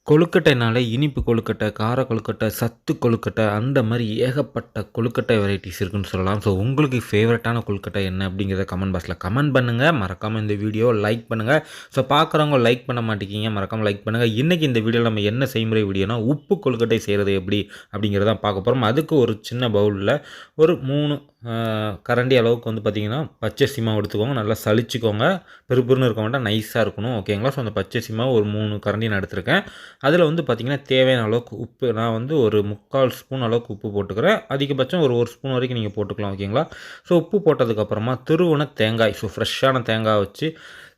கொழுக்கட்டைனாலே இனிப்பு கொழுக்கட்டை, கார கொழுக்கட்டை, சத்து கொழுக்கட்டை அந்த மாரி ஏகப்பட்ட கொழுக்கட்டை வெரைட்டிஸ் இருக்குன்னு சொல்லலாம். ஸோ உங்களுக்கு ஃபேவரட்டான கொழுக்கட்டை என்ன அப்படிங்கிறத கமெண்ட் பாக்ஸில கமெண்ட் பண்ணுங்க. மறக்காம இந்த வீடியோவ லைக் பண்ணுங்க. ஸோ பார்க்குறவங்க லைக் பண்ண மாட்டேங்கிறீங்க. மறக்காம லைக் பண்ணுங்க. இன்னைக்கு இந்த வீடியோல நம்ம என்ன செய்முறை வீடியோனா, உப்பு கொழுக்கட்டை செய்றது எப்படி அப்படிங்கிறத தான் பார்க்க போறோம். அதுக்கு ஒரு சின்ன பவுல்ல ஒரு 3 கரண்டி அளவுக்கு வந்து பார்த்தீங்கன்னா, பச்சரிசி மாவு எடுத்துக்கோங்க. நல்லா சலிச்சுக்கோங்க. பெருன்னு இருக்க வேண்டாம். நைஸா இருக்கணும். ஓகேங்களா? ஸோ அந்த பச்சரிசி மாவு ஒரு 3 கரண்டி நான் எடுத்திருக்கேன். அதில் வந்து பார்த்திங்கன்னா தேவையான அளவுக்கு உப்பு நான் வந்து ஒரு 3/4 ஸ்பூன் அளவுக்கு உப்பு போட்டுக்கிறேன். அதிகபட்சம் ஒரு 1 ஸ்பூன் வரைக்கும் நீங்கள் போட்டுக்கலாம். ஓகேங்களா? ஸோ உப்பு போட்டதுக்கப்புறமா துருவின தேங்காய், ஸோ ஃப்ரெஷ்ஷான தேங்காய் வச்சு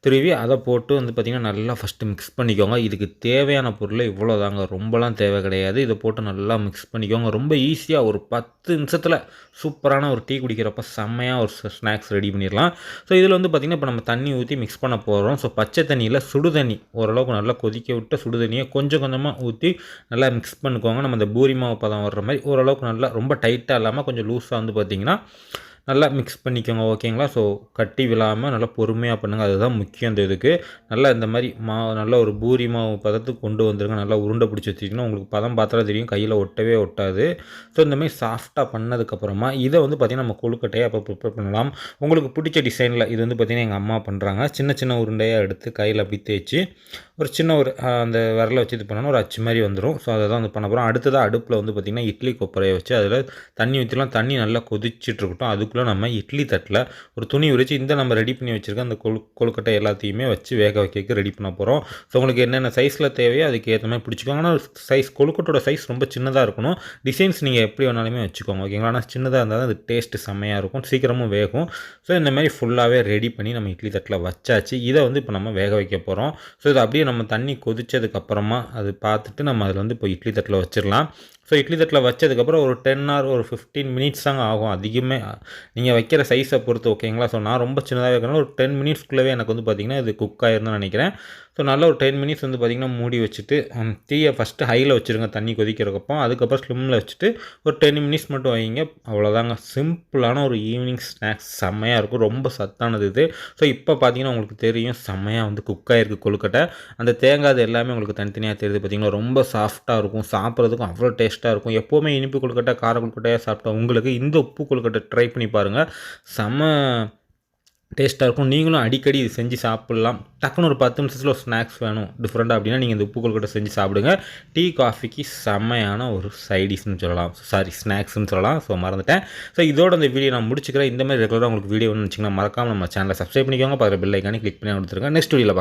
திருவி அதை போட்டு வந்து பார்த்திங்கன்னா நல்லா ஃபஸ்ட்டு மிக்ஸ் பண்ணிக்கோங்க. இதுக்கு தேவையான பொருள் இவ்வளோ தாங்க, ரொம்பலாம் தேவை கிடையாது. இதை போட்டு நல்லா மிக்ஸ் பண்ணிக்கோங்க. ரொம்ப ஈஸியாக ஒரு 10 நிமிஷத்தில் சூப்பரான ஒரு டீ குடிக்கிறப்ப செம்மையாக ஒரு ஸ்நாக்ஸ் ரெடி பண்ணிடலாம். ஸோ இதில் வந்து பார்த்திங்கன்னா இப்போ நம்ம தண்ணி ஊற்றி மிக்ஸ் பண்ண போகிறோம். ஸோ பச்சை தண்ணியில் சுடு தண்ணி ஓரளவுக்கு நல்லா கொதிக்க விட்டு சுடு தண்ணியை கொஞ்சம் கொஞ்சமாக ஊற்றி நல்லா மிக்ஸ் பண்ணிக்கோங்க. நம்ம இந்த பூரி மாவு பதம் வர்ற மாதிரி ஓரளவுக்கு நல்லா ரொம்ப டைட்டாக இல்லாமல் கொஞ்சம் லூஸாக வந்து பார்த்திங்கன்னா நல்லா மிக்ஸ் பண்ணிக்கோங்க. ஓகேங்களா? ஸோ கட்டி விழாமல் நல்லா பொறுமையாக பண்ணுங்கள். அதுதான் முக்கியம் இந்த இதுக்கு. நல்லா இந்த மாதிரி மாவு நல்லா ஒரு பூரி மாவு பதத்துக்கு கொண்டு வந்துருங்க. நல்லா உருண்டை பிடிச்சி வச்சிட்டிங்கன்னா உங்களுக்கு பதம் பார்த்தா தெரியும், கையில் ஒட்டவே ஒட்டாது. ஸோ இந்த மாதிரி சாஃப்டாக பண்ணதுக்கப்புறமா இதை வந்து பார்த்திங்கன்னா நம்ம கொழுக்கட்டையை அப்போ ப்ரிப்பேர் பண்ணலாம். உங்களுக்கு பிடிச்ச டிசைனில் இது வந்து பார்த்திங்கன்னா எங்கள் அம்மா பண்ணுறாங்க. சின்ன சின்ன உருண்டையாக எடுத்து கையில் அப்படி தேய்ச்சி ஒரு சின்ன ஒரு அந்த விரலை வச்சு இது பண்ணோன்னா ஒரு அச்சு மாதிரி வந்துடும். ஸோ அதை தான் வந்து பண்ண போகிறோம். அடுத்ததாக அடுப்பில் வந்து பார்த்திங்கன்னா இட்லி கொப்பரையை வச்சு அதில் தண்ணி ஊற்றிலாம். தண்ணி நல்லா கொதிச்சுட்டு இருக்கட்டும். அதுக்குள்ளே நம்ம இட்லி தட்டில் ஒரு துணி உரித்து இந்த நம்ம ரெடி பண்ணி வச்சுருக்க அந்த கொழுக்கட்டை எல்லாத்தையுமே வச்சு வேக வைக்க ரெடி பண்ண போகிறோம். ஸோ உங்களுக்கு என்னென்ன சைஸில் தேவையோ அதுக்கு ஏற்ற மாதிரி பிடிச்சிக்கோங்க. ஆனால் சைஸ் கொழுக்கட்டோட சைஸ் ரொம்ப சின்னதாக இருக்கணும். டிசைன்ஸ் நீங்கள் எப்படி வேணாலுமே வச்சுக்கோங்க. ஓகேங்களா? ஆனால் சின்னதாக இருந்தால் தான் அது டேஸ்ட்டு செம்மையாக இருக்கும், சீக்கிரமும் வேகும். ஸோ இந்த மாதிரி ஃபுல்லாகவே ரெடி பண்ணி நம்ம இட்லி தட்டில் வச்சாச்சு. இதை வந்து இப்போ நம்ம வேக வைக்க போகிறோம். ஸோ இதை அப்படியே நம்ம தண்ணி கொதிச்சதுக்கப்புறமா அது பார்த்துட்டு நம்ம அதில் வந்து இப்போ இட்லி தட்டில் வச்சிடலாம். ஸோ இட்லி தட்டில் வச்சதுக்கப்புறம் ஒரு 10 ஆர் ஒரு 15 மினிட்ஸ் தாங்க ஆகும். அதிகமே நீங்கள் வைக்கிற சைஸை பொறுத்து. ஓகேங்களா? ஸோ நான் ரொம்ப சின்னதாக வைக்கிறேன். ஒரு 10 மினிட்ஸ்க்குள்ளவே எனக்கு வந்து பார்த்திங்கன்னா இது குக் ஆயிருந்தேன்னு நினைக்கிறேன். ஸோ நல்லா ஒரு 10 மினிட்ஸ் வந்து பார்த்திங்கன்னா மூடி வச்சுட்டு தீயை ஃபஸ்ட்டு ஹையில் வச்சுருங்க தண்ணி கொதிக்கிறக்கப்போ. அதுக்கப்புறம் ஸ்லிம்மில் வச்சுட்டு ஒரு 10 மினிட்ஸ் மட்டும் வைங்க. அவ்வளோதாங்க. சிம்பிளான ஒரு ஈவினிங் ஸ்நாக்ஸ் செம்மையாக இருக்கும். ரொம்ப சத்தானது இது. ஸோ இப்போ பார்த்திங்கன்னா உங்களுக்கு தெரியும் செம்மையாக வந்து குக் ஆகிருக்கு கொழுக்கட்டை. அந்த தேங்காய் அது எல்லாமே உங்களுக்கு தனித்தனியாக தெரியுது. பார்த்திங்கன்னா ரொம்ப சாஃப்ட்டாக இருக்கும். சாப்பிட்றதுக்கும் அவ்வளோ டேஸ்ட்டாக இருக்கும். எப்போவுமே இனிப்பு கொழுக்கட்டை கார கொழுக்கட்டையாக சாப்பிட்டா உங்களுக்கு இந்த உப்பு கொழுக்கட்டை ட்ரை பண்ணி பாருங்கள். செம்ம டேஸ்ட்டாக இருக்கும். நீங்களும் அடிக்கடி இது செஞ்சு சாப்பிட்லாம். டக்குன்னு ஒரு 10 நிமிஷத்தில் ஒரு ஸ்நாக்ஸ் வேணும் டிஃப்ரெண்ட்டாக அப்படின்னா நீங்கள் இந்த உப்பு கொழுக்கட்டை செஞ்சு சாப்பிடுங்க. டீ காஃபிக்கு செம்மையான ஒரு சைடிஷ்னு சொல்லலாம். ஸ்நாக்ஸ்னு சொல்லலாம். ஸோ மறந்துட்டேன். ஸோ இதோட இந்த வீடியோ நான் முடிச்சுக்கிறேன். இந்த மாதிரி ரெகுலராக உங்களுக்கு வீடியோ வேணும்னு வச்சிங்கன்னா மறக்காமல் நம்ம சேனலை சப்ஸ்கிரைப் பண்ணிக்கோங்க. பக்கத்தில் பெல் ஐக்கானே கிளிக் பண்ணி கொடுத்துருங்க. நெக்ஸ்ட் வீடியோவில் பார்க்கலாம்.